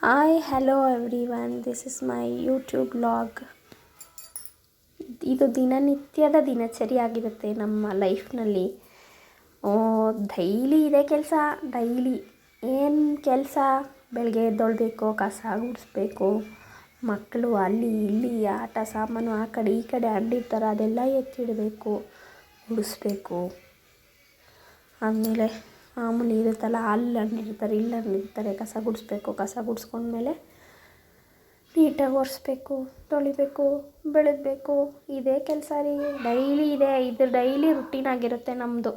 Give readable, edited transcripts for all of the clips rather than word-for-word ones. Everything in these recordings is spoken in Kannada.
Hi hello every one, this is my YouTube blog. ಇದು ದಿನನಿತ್ಯದ ದಿನಚರಿ ಆಗಿರುತ್ತೆ ನಮ್ಮ ಲೈಫ್ನಲ್ಲಿ. ಡೈಲಿ ಇದೇ ಕೆಲಸ. ಡೈಲಿ ಏನು ಕೆಲಸ? ಬೆಳಗ್ಗೆ ಎದ್ದೊಳ್ಬೇಕು, ಕಸ ಗುಡಿಸ್ಬೇಕು, ಮಕ್ಕಳು ಅಲ್ಲಿ ಇಲ್ಲಿ ಆಟ ಸಾಮಾನು ಆ ಕಡೆ ಈ ಕಡೆ ಅಂಡಿರ್ತಾರೆ, ಅದೆಲ್ಲ ಎತ್ತಿಡಬೇಕು, ಗುಡಿಸ್ಬೇಕು. ಆಮೇಲೆ ಮಾಮೂಲಿ ಇರುತ್ತಲ್ಲ, ಅಲ್ಲಿ ಅಂಡಿರ್ತಾರೆ ಇಲ್ಲಿ ಅಂಡಿರ್ತಾರೆ, ಕಸ ಗುಡಿಸ್ಬೇಕು. ಕಸ ಗುಡಿಸ್ಕೊಂಡ್ಮೇಲೆ ನೀಟಾಗಿ ಒರೆಸ್ಬೇಕು, ತೊಳಿಬೇಕು, ಬೆಳಗಬೇಕು. ಇದೇ ಕೆಲಸ ರೀ, ಡೈಲಿ ಇದು ಡೈಲಿ ರುಟೀನ್ ಆಗಿರುತ್ತೆ ನಮ್ಮದು.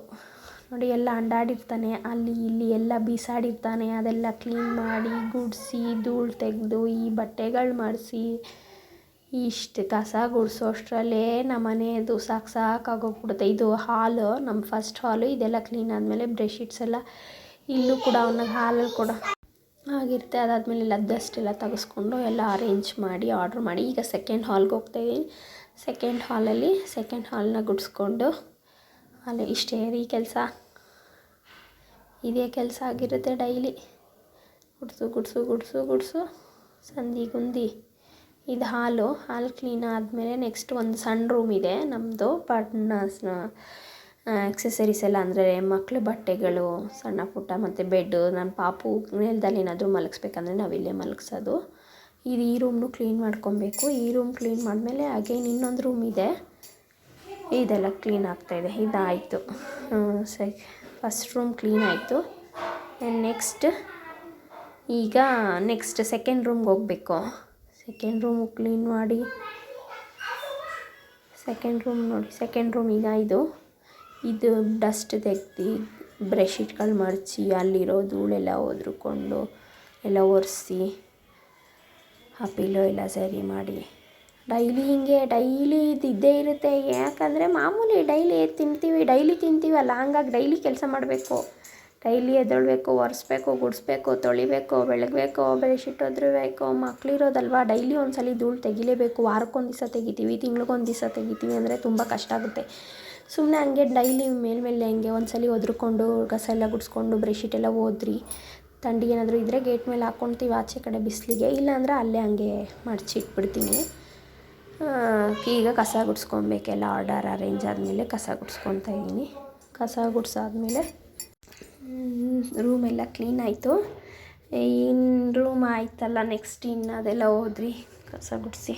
ನೋಡಿ, ಎಲ್ಲ ಅಂಡಾಡಿರ್ತಾನೆ, ಅಲ್ಲಿ ಇಲ್ಲಿ ಎಲ್ಲ ಬೀಸಾಡಿರ್ತಾನೆ, ಅದೆಲ್ಲ ಕ್ಲೀನ್ ಮಾಡಿ ಗುಡಿಸಿ ಧೂಳು ತೆಗೆದು ಈ ಬಟ್ಟೆಗಳು ಮಾಡಿಸಿ ಇಷ್ಟು ಕಸ ಗುಡಿಸೋ ಅಷ್ಟರಲ್ಲೇ ನಮ್ಮ ಮನೆಯದು ಸಾಕಾಗೋಗ್ಬಿಡುತ್ತೆ. ಇದು ಹಾಲು, ನಮ್ಮ ಫಸ್ಟ್ ಹಾಲು. ಇದೆಲ್ಲ ಕ್ಲೀನ್ ಆದಮೇಲೆ ಬ್ರೆಡ್ಶೀಟ್ಸ್ ಎಲ್ಲ ಇಲ್ಲೂ ಕೂಡ ಅವನಾಗ ಹಾಲು ಕೂಡ ಆಗಿರುತ್ತೆ. ಅದಾದಮೇಲೆ ಎಲ್ಲ ಡಸ್ಟ್ ಎಲ್ಲ ತೆಗೆಸ್ಕೊಂಡು ಎಲ್ಲ ಅರೇಂಜ್ ಮಾಡಿ ಆರ್ಡ್ರ್ ಮಾಡಿ ಈಗ ಸೆಕೆಂಡ್ ಹಾಲ್ಗೆ ಹೋಗ್ತಾಯಿದ್ದೀನಿ. ಸೆಕೆಂಡ್ ಹಾಲ್ನ ಗುಡಿಸ್ಕೊಂಡು ಅಲ್ಲಿ ಇಷ್ಟೇ ರೀ ಕೆಲಸ. ಇದೇ ಕೆಲಸ ಆಗಿರುತ್ತೆ ಡೈಲಿ. ಗುಡಿಸು ಸಂದಿಗುಂದಿ. ಇದು ಹಾಲು ಕ್ಲೀನ್ ಆದಮೇಲೆ ನೆಕ್ಸ್ಟ್ ಒಂದು ಸಣ್ಣ ರೂಮ್ ಇದೆ ನಮ್ಮದು. ಪಾರ್ಟ್ನರ್ಸ್ನ ಆಕ್ಸೆಸರೀಸ್ ಎಲ್ಲ, ಅಂದರೆ ಮಕ್ಕಳ ಬಟ್ಟೆಗಳು, ಸಣ್ಣ ಪುಟ್ಟ ಮತ್ತು ಬೆಡ್ಡು. ನನ್ನ ಪಾಪು ನೆಲದಲ್ಲಿ ಏನಾದರೂ ಮಲಗಿಸ್ಬೇಕಂದ್ರೆ ನಾವಿಲ್ಲೇ ಮಲಗಿಸೋದು. ಈ ರೂಮ್ನು ಕ್ಲೀನ್ ಮಾಡ್ಕೊಬೇಕು. ಈ ರೂಮ್ ಕ್ಲೀನ್ ಮಾಡಿದ್ಮೇಲೆ ಅಗೇನ್ ಇನ್ನೊಂದು ರೂಮ್ ಇದೆ, ಇದೆಲ್ಲ ಕ್ಲೀನ್ ಆಗ್ತಾಯಿದೆ. ಇದಾಯಿತು, ಫಸ್ಟ್ ರೂಮ್ ಕ್ಲೀನ್ ಆಯಿತು. ನೆಕ್ಸ್ಟ್ ಸೆಕೆಂಡ್ ರೂಮ್ಗೆ ಹೋಗಬೇಕು. ಸೆಕೆಂಡ್ ರೂಮ್ ಕ್ಲೀನ್ ಮಾಡಿ, ಸೆಕೆಂಡ್ ರೂಮ್ ಈಗ ಇದು ಡಸ್ಟ್ ತೆಗ್ದು ಬ್ರೆಡ್ಶೀಟ್ಗಳು ಮಡಚಿ ಅಲ್ಲಿರೋ ಧೂಳೆಲ್ಲ ಒದ್ರುಕೊಂಡು ಎಲ್ಲ ಒರೆಸಿ ಆ ಪಿಲ್ಲೋ ಎಲ್ಲ ಸರಿ ಮಾಡಿ ಡೈಲಿ ಇದ್ದೇ ಇರುತ್ತೆ. ಯಾಕಂದರೆ ಮಾಮೂಲಿ ಡೈಲಿ ತಿಂತೀವಲ್ಲ, ಹಂಗಾಗಿ ಡೈಲಿ ಕೆಲಸ ಮಾಡಬೇಕು. ಡೈಲಿ ಎದ್ದೇಳಬೇಕು, ಒರೆಸ್ಬೇಕು, ಗುಡಿಸ್ಬೇಕು, ತೊಳಿಬೇಕು, ಬೆಳಗಬೇಕು, ಬೆಡ್ಶೀಟ್ ಒದ್ರಬೇಕು. ಮಕ್ಕಳಿರೋದಲ್ವ, ಡೈಲಿ ಒಂದ್ಸಲ ಧೂಳು ತೆಗಿಲೇಬೇಕು. ವಾರಕ್ಕೊಂದು ದಿವಸ ತೆಗಿತೀವಿ, ತಿಂಗ್ಳಿಗೊಂದು ದಿವಸ ತೆಗಿತೀವಿ ಅಂದರೆ ತುಂಬ ಕಷ್ಟ ಆಗುತ್ತೆ. ಸುಮ್ಮನೆ ಹಂಗೆ ಡೈಲಿ ಮೇಲ್ಮೇಲೆ ಹಂಗೆ ಒಂದ್ಸಲ ಒದ್ರುಕೊಂಡು ಕಸ ಎಲ್ಲ ಗುಡಿಸ್ಕೊಂಡು ಬ್ರೆಡ್ಶೀಟ್ ಎಲ್ಲ ಒದ್ರಿ ಥಂಡಿ ಏನಾದರೂ ಇದ್ದರೆ ಗೇಟ್ ಮೇಲೆ ಹಾಕ್ಕೊಳ್ತೀವಿ ಆಚೆ ಕಡೆ ಬಿಸಿಲಿಗೆ. ಇಲ್ಲಾಂದರೆ ಅಲ್ಲೇ ಹಂಗೆ ಮಡಚಿಟ್ಬಿಡ್ತೀನಿ. ಈಗ ಕಸ ಗುಡಿಸ್ಕೊಬೇಕೆಲ್ಲ ಆರ್ಡರ್ ಅರೇಂಜ್ ಆದಮೇಲೆ ಕಸ ಗುಡಿಸ್ಕೊತಾ ಇದ್ದೀನಿ. ಕಸ ಗುಡಿಸಾದ್ಮೇಲೆ ರೂಮೆಲ್ಲ ಕ್ಲೀನ್ ಆಯಿತು. ಇನ್ನು ರೂಮ್ ಆಯ್ತಲ್ಲ, ನೆಕ್ಸ್ಟ್ ಇನ್ನು ಅದೆಲ್ಲ ಹೋದ್ರಿ ಕಸ ಗುಡಿಸಿ.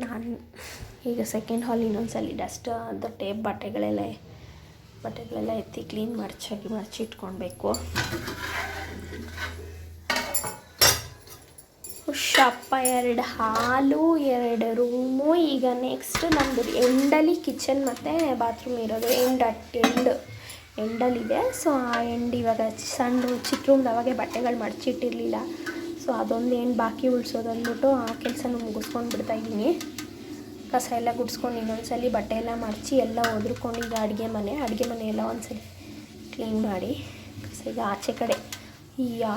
ನಾನು ಈಗ ಸೆಕೆಂಡ್ ಹಾಲ್ ಇನ್ನೊಂದ್ಸಲ ಡಸ್ಟ್ ಅದು ಬಟ್ಟೆಗಳೆಲ್ಲ ಎತ್ತಿ ಕ್ಲೀನ್ ಮಡಚಿಟ್ಕೊಳ್ಬೇಕು. ಶಪ್ಪ 2 ಹಾಲು 2 ರೂಮು. ಈಗ ನೆಕ್ಸ್ಟ್ ನಮ್ಮದು ಎಂಡಲ್ಲಿ ಕಿಚನ್ ಮತ್ತು ಬಾತ್ರೂಮ್ ಇರೋದು. ಎಂಡಲ್ಲಿದೆ. ಸೊ ಆ ಇವಾಗ ಚಿಕ್ಕ ರೂಮ್ದು ಅವಾಗೆ ಬಟ್ಟೆಗಳು ಮಡಚಿಟ್ಟಿರಲಿಲ್ಲ. ಸೊ ಅದೊಂದು ಬಾಕಿ ಉಳಿಸೋದು ಅಂದ್ಬಿಟ್ಟು ಆ ಕೆಲಸನೂ ಮುಗಿಸ್ಕೊಂಡು ಬಿಡ್ತಾಯಿದ್ದೀನಿ. ಕಸ ಎಲ್ಲ ಗುಡಿಸ್ಕೊಂಡು ಇನ್ನೊಂದ್ಸಲ ಬಟ್ಟೆ ಎಲ್ಲ ಮಡಚಿ ಎಲ್ಲ ಒದ್ರುಕೊಂಡು ಈಗ ಅಡುಗೆ ಮನೆ ಎಲ್ಲ ಒಂದ್ಸಲ ಕ್ಲೀನ್ ಮಾಡಿ ಕಸ. ಈಗ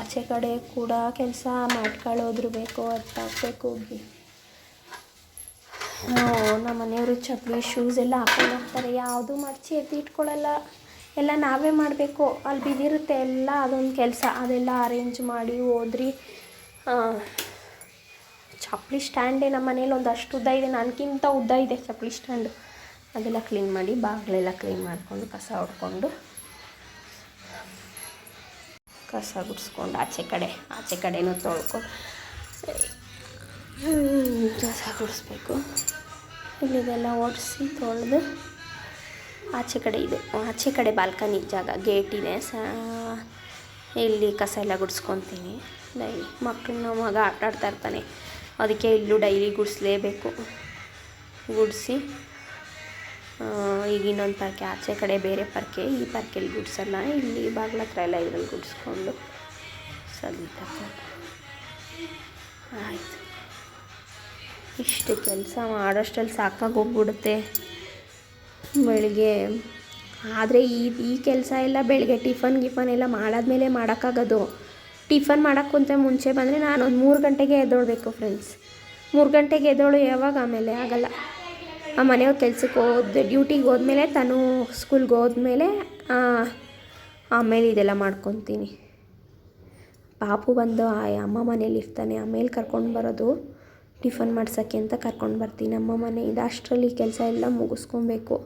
ಆಚೆ ಕಡೆ ಕೂಡ ಕೆಲಸ ಮ್ಯಾಟ್ಗಳು ಒದ್ರಬೇಕು, ಹಾಕಬೇಕು. ನಮ್ಮ ಮನೆಯವರು ಚಪ್ಪಲಿ ಶೂಸ್ ಎಲ್ಲ ಹಾಕೊಂಡು ಹೋಗ್ತಾರೆ, ಯಾವುದು ಮಡಚಿ ಎತ್ತಿಟ್ಕೊಳ್ಳಲ್ಲ. ಎಲ್ಲ ನಾವೇ ಮಾಡಬೇಕು. ಅಲ್ಲಿ ಬಿದ್ದಿರುತ್ತೆ ಎಲ್ಲ, ಅದೊಂದು ಕೆಲಸ. ಅದೆಲ್ಲ ಅರೇಂಜ್ ಮಾಡಿ ಹೋದ್ರಿ. ಚಪ್ಪಲಿ ಸ್ಟ್ಯಾಂಡೇ ನಮ್ಮ ಮನೇಲಿ ಒಂದಷ್ಟು ಉದ್ದ ಇದೆ, ನನಗಿಂತ ಉದ್ದ ಇದೆ ಚಪ್ಪಲಿ ಸ್ಟ್ಯಾಂಡು. ಅದೆಲ್ಲ ಕ್ಲೀನ್ ಮಾಡಿ ಬಾಗಿಲೆಲ್ಲ ಕ್ಲೀನ್ ಮಾಡಿಕೊಂಡು ಕಸ ಹೊಡ್ಕೊಂಡು ಕಸ ಗುಡಿಸ್ಕೊಂಡು ಆಚೆ ಕಡೆನೂ ತೊಳ್ಕೊಂಡು ಕಸ ಗುಡಿಸ್ಬೇಕು. ಇಲ್ಲಿದೆಲ್ಲ ಒರೆಸಿ ತೊಳೆದು ಆಚೆ ಕಡೆ ಬಾಲ್ಕನಿ ಜಾಗ, ಗೇಟ್ ಇದೆ. ಇಲ್ಲಿ ಕಸ ಎಲ್ಲ ಗುಡಿಸ್ಕೊತೀನಿ ಡೈಲಿ. ಮಕ್ಕಳನ್ನ ಮಗ ಆಟಾಡ್ತಾ ಇರ್ತಾನೆ, ಅದಕ್ಕೆ ಇಲ್ಲೂ ಡೈಲಿ ಗುಡಿಸ್ಲೇಬೇಕು. ಗುಡಿಸಿ ಈಗ ಇನ್ನೊಂದು ಪರ್ಕೆ ಆಚೆ ಕಡೆ, ಬೇರೆ ಪರ್ಕೆ. ಈ ಪರ್ಕೆಯಲ್ಲಿ ಗುಡಿಸಲ್ಲ, ಇಲ್ಲಿ ಬಾಗಿಲ ಹತ್ರ ಎಲ್ಲ ಇದ್ರಲ್ಲಿ ಗುಡಿಸ್ಕೊಂಡು ಆಯಿತು. ಇಷ್ಟು ಕೆಲಸ ಮಾಡೋಷ್ಟರಲ್ಲಿ ಸಾಕಾಗೋಗ್ಬಿಡುತ್ತೆ ಬೆಳಿಗ್ಗೆ. ಆದರೆ ಈ ಕೆಲಸ ಎಲ್ಲ ಬೆಳಗ್ಗೆ ಟಿಫನ್ ಎಲ್ಲ ಮಾಡಾದ್ಮೇಲೆ ಮಾಡೋಕ್ಕಾಗೋದು. ಟಿಫನ್ ಮಾಡೋಕ್ಕಂತ ಮುಂಚೆ ಬಂದರೆ ನಾನು ಒಂದು 3 ಗಂಟೆಗೆ ಎದ್ದೊಳ್ಬೇಕು ಫ್ರೆಂಡ್ಸ್. 3 ಗಂಟೆಗೆ ಎದ್ದೋಳು ಯಾವಾಗ, ಆಮೇಲೆ ಆಗಲ್ಲ. ಆ ಮನೆಯವ್ರ ಕೆಲ್ಸಕ್ಕೆ ಡ್ಯೂಟಿಗೆ ಹೋದ್ಮೇಲೆ, ತಾನು ಸ್ಕೂಲ್ಗೆ ಹೋದ್ಮೇಲೆ ಆಮೇಲೆ ಇದೆಲ್ಲ ಮಾಡ್ಕೊತೀನಿ. ಪಾಪು ಬಂದು ಅಮ್ಮ ಮನೇಲಿ ಇರ್ತಾನೆ, ಆಮೇಲೆ ಕರ್ಕೊಂಡು ಬರೋದು. ಟಿಫನ್ ಮಾಡ್ಸೋಕ್ಕೆ ಅಂತ ಕರ್ಕೊಂಡು ಬರ್ತೀನಿ ಅಮ್ಮ ಮನೆಯಿಂದ. ಅಷ್ಟರಲ್ಲಿ ಕೆಲಸ ಎಲ್ಲ ಮುಗಿಸ್ಕೊಬೇಕು.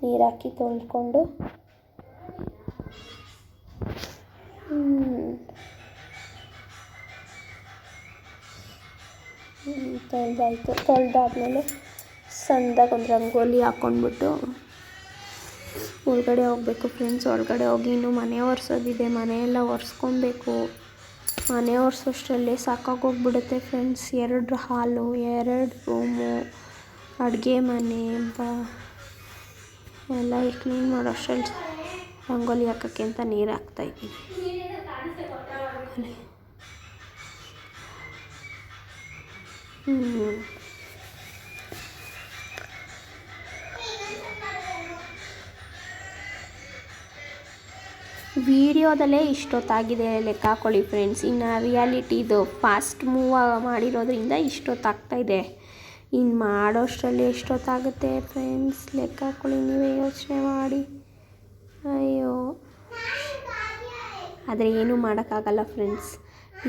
ನೀರು ಹಾಕಿ ತೊಳ್ಕೊಂಡು ತೊಳೆದಾಯ್ತು. ತೊಳೆದಾದ್ಮೇಲೆ ಸಣ್ಣದಾಗಿ ಒಂದು ರಂಗೋಲಿ ಹಾಕ್ಕೊಂಡ್ಬಿಟ್ಟು ಒಳಗಡೆ ಹೋಗಬೇಕು ಫ್ರೆಂಡ್ಸ್. ಒಳಗಡೆ ಹೋಗಿ ಇನ್ನೂ ಮನೆ ಒರೆಸೋದಿದೆ, ಮನೆಯೆಲ್ಲ ಒರೆಸ್ಕೊಬೇಕು. ಮನೆ ಒರೆಸೋಷ್ಟರಲ್ಲೇ ಸಾಕಾಗೋಗ್ಬಿಡುತ್ತೆ ಫ್ರೆಂಡ್ಸ್. 2 ಹಾಲು, 2 ರೂಮು, ಅಡುಗೆ ಮನೆ ಎಲ್ಲ ಕ್ಲೀನ್ ಮಾಡೋ ಅಷ್ಟರಲ್ಲಿ ರಂಗೋಲಿ ಹಾಕೋಕ್ಕೆ ಅಂತ ನೀರು ಹಾಕ್ತಾಯಿದ್ದೀನಿ. ವಿಡಿಯೋದಲ್ಲೇ ಇಷ್ಟೊತ್ತಾಗಿದೆ ಲೆಕ್ಕ ಹಾಕೊಳ್ಳಿ ಫ್ರೆಂಡ್ಸ್. ಇನ್ನು ರಿಯಾಲಿಟಿದು ಫಾಸ್ಟ್ ಮೂವ್ ಮಾಡಿರೋದ್ರಿಂದ ಇಷ್ಟೊತ್ತಾಗ್ತಾಯಿದೆ. ಇನ್ನು ಮಾಡೋಷ್ಟರಲ್ಲಿ ಎಷ್ಟೊತ್ತಾಗುತ್ತೆ ಫ್ರೆಂಡ್ಸ್ ಲೆಕ್ಕ ಹಾಕೊಳ್ಳಿ, ನೀವೇ ಯೋಚನೆ ಮಾಡಿ. ಅಯ್ಯೋ, ಆದರೆ ಏನೂ ಮಾಡೋಕ್ಕಾಗಲ್ಲ ಫ್ರೆಂಡ್ಸ್.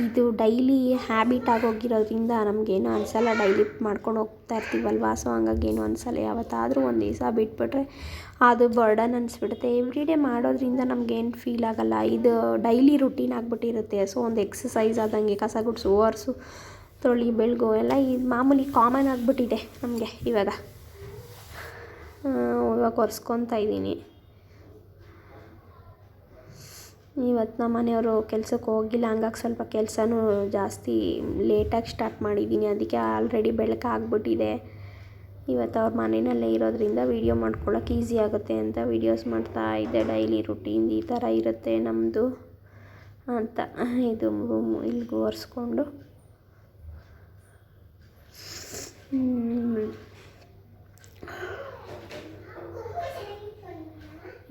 ಇದು ಡೈಲಿ ಹ್ಯಾಬಿಟ್ ಆಗೋಗಿರೋದ್ರಿಂದ ನಮಗೇನು ಅನಿಸಲ್ಲ. ಡೈಲಿ ಮಾಡ್ಕೊಂಡು ಹೋಗ್ತಾ ಇರ್ತೀವಲ್ವ, ಸೊ ಹಂಗಾಗಿ ಏನು ಅನಿಸಲ್ಲ. ಯಾವತ್ತಾದರೂ ಒಂದು ದಿವಸ ಬಿಟ್ಬಿಟ್ರೆ ಅದು ಬರ್ಡನ್ ಅನಿಸ್ಬಿಡುತ್ತೆ. ಎವ್ರಿಡೇ ಮಾಡೋದ್ರಿಂದ ನಮಗೇನು ಫೀಲ್ ಆಗೋಲ್ಲ. ಇದು ಡೈಲಿ ರುಟೀನ್ ಆಗಿಬಿಟ್ಟಿರುತ್ತೆ. ಸೊ ಒಂದು ಎಕ್ಸಸೈಸ್ ಆದಂಗೆ ಕಸ ಗುಡಿಸು, ಒರೆಸು, ತೊಳಿ, ಬೆಳಗು ಎಲ್ಲ ಇದು ಮಾಮೂಲಿ ಕಾಮನ್ ಆಗಿಬಿಟ್ಟಿದೆ ನಮಗೆ ಇವಾಗ ಒರೆಸ್ಕೊತಾ ಇದ್ದೀನಿ. ಇವತ್ತು ನಮ್ಮ ಮನೆಯವರು ಕೆಲಸಕ್ಕೆ ಹೋಗಿಲ್ಲ, ಹಂಗಾಗಿ ಸ್ವಲ್ಪ ಕೆಲಸನೂ ಜಾಸ್ತಿ ಲೇಟಾಗಿ ಸ್ಟಾರ್ಟ್ ಮಾಡಿದ್ದೀನಿ. ಅದಕ್ಕೆ ಆಲ್ರೆಡಿ ಬೆಳಕಾಗ್ಬಿಟ್ಟಿದೆ. ಇವತ್ತು ಅವ್ರ ಮನೆಯಲ್ಲೇ ಇರೋದ್ರಿಂದ ವೀಡಿಯೋ ಮಾಡ್ಕೊಳ್ಳೋಕೆ ಈಸಿ ಆಗುತ್ತೆ ಅಂತ ವೀಡಿಯೋಸ್ ಮಾಡ್ತಾ ಇದ್ದೆ. ಡೈಲಿ ರುಟೀನ್ ಈ ಥರ ಇರುತ್ತೆ ನಮ್ಮದು ಅಂತ. ಇದು ರೂಮು ಇಲ್ಲಿಗೂ ಒರೆಸ್ಕೊಂಡು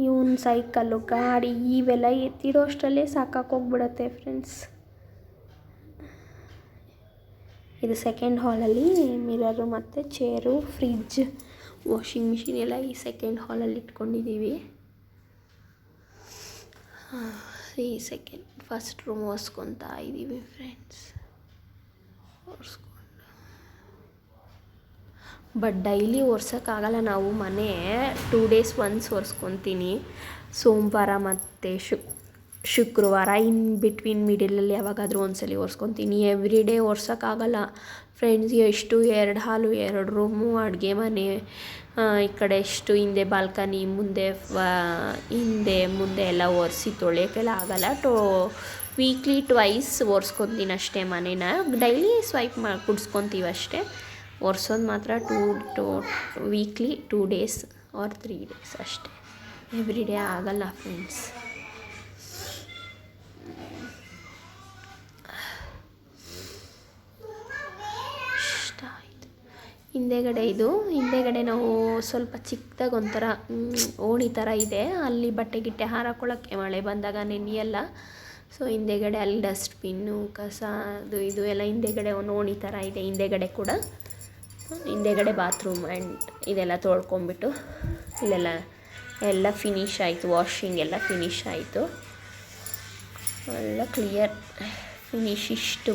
ಇವನ್ ಸೈಕಲ್ಲು, ಗಾಡಿ ಇವೆಲ್ಲ ಎತ್ತಿಡೋ ಅಷ್ಟರಲ್ಲೇ ಸಾಕಾಗೋಗ್ಬಿಡತ್ತೆ ಫ್ರೆಂಡ್ಸ್. ಇದು ಸೆಕೆಂಡ್ ಹಾಲಲ್ಲಿ ಮಿರರು ಮತ್ತು ಚೇರು, ಫ್ರಿಜ್, ವಾಷಿಂಗ್ ಮಿಷಿನ್ ಎಲ್ಲ ಈ ಸೆಕೆಂಡ್ ಹಾಲಲ್ಲಿ ಇಟ್ಕೊಂಡಿದ್ದೀವಿ. ಈ ಫಸ್ಟ್ ರೂಮ್ ಒರೆಸ್ಕೊತಾ ಇದ್ದೀವಿ ಫ್ರೆಂಡ್ಸ್. But daily ಒರ್ಸೋಕ್ಕಾಗಲ್ಲ. ನಾವು ಮನೆ 2 days ಒನ್ಸ್ ಒರೆಸ್ಕೊತೀನಿ. ಸೋಮವಾರ ಮತ್ತು ಶುಕ್ರವಾರ ಇನ್ ಬಿಟ್ವೀನ್ ಮಿಡಲಲ್ಲಿ ಯಾವಾಗಾದರೂ ಒಂದ್ಸಲ ಒರೆಸ್ಕೊತೀನಿ. ಎವ್ರಿ ಡೇ ಒರ್ಸೋಕ್ಕಾಗಲ್ಲ ಫ್ರೆಂಡ್ಸ್. ಎಷ್ಟು 2 ಹಾಲು, 2 ರೂಮು, ಅಡುಗೆ ಮನೆ, ಈ ಕಡೆ ಎಷ್ಟು ಹಿಂದೆ ಬಾಲ್ಕನಿ, ಹಿಂದೆ ಮುಂದೆ ಎಲ್ಲ ಒರೆಸಿ ತೊಳೆಯೋಕ್ಕೆಲ್ಲ ಆಗಲ್ಲ. ವೀಕ್ಲಿ 2 ಒರೆಸ್ಕೊತೀನಿ ಅಷ್ಟೇ ಮನೇನ. ಡೈಲಿ ಸ್ವೈಪ್ ಕುಡಿಸ್ಕೊತೀವಿ ಅಷ್ಟೇ. ಒರೆಸೋದು ಮಾತ್ರ ವೀಕ್ಲಿ 2 days ಆರ್ 3 days ಅಷ್ಟೇ. ಎವ್ರಿ ಡೇ ಆಗಲ್ಲ ಫ್ರೆಂಡ್ಸ್. ಇಷ್ಟ ಆಯಿತು. ಹಿಂದೆಗಡೆ ನಾವು ಸ್ವಲ್ಪ ಚಿಕ್ಕದಾಗಿ ಒಂಥರ ಓಣಿ ಥರ ಇದೆ. ಅಲ್ಲಿ ಬಟ್ಟೆ ಗಿಟ್ಟೆ ಹಾರಾಕೊಳ್ಳೋಕ್ಕೆ ಮಳೆ ಬಂದಾಗ ನೆನೆಯಲ್ಲ. ಸೊ ಹಿಂದೆಗಡೆ ಅಲ್ಲಿ ಡಸ್ಟ್ಬಿನ್ನು, ಕಸ, ಅದು ಇದು ಎಲ್ಲ ಹಿಂದೆಗಡೆ ಒಂದು ಓಣಿ ಥರ ಇದೆ. ಹಿಂದೆಗಡೆ ಬಾತ್ರೂಮ್ ಆ್ಯಂಡ್ ಇದೆಲ್ಲ ತೊಳ್ಕೊಂಬಿಟ್ಟು ಎಲ್ಲ ಫಿನಿಶ್ ಆಯಿತು. ವಾಷಿಂಗ್ ಎಲ್ಲ ಫಿನಿಶ್ ಆಯಿತು. ಎಲ್ಲ ಕ್ಲಿಯರ್ ಫಿನಿಶ್ ಇಷ್ಟು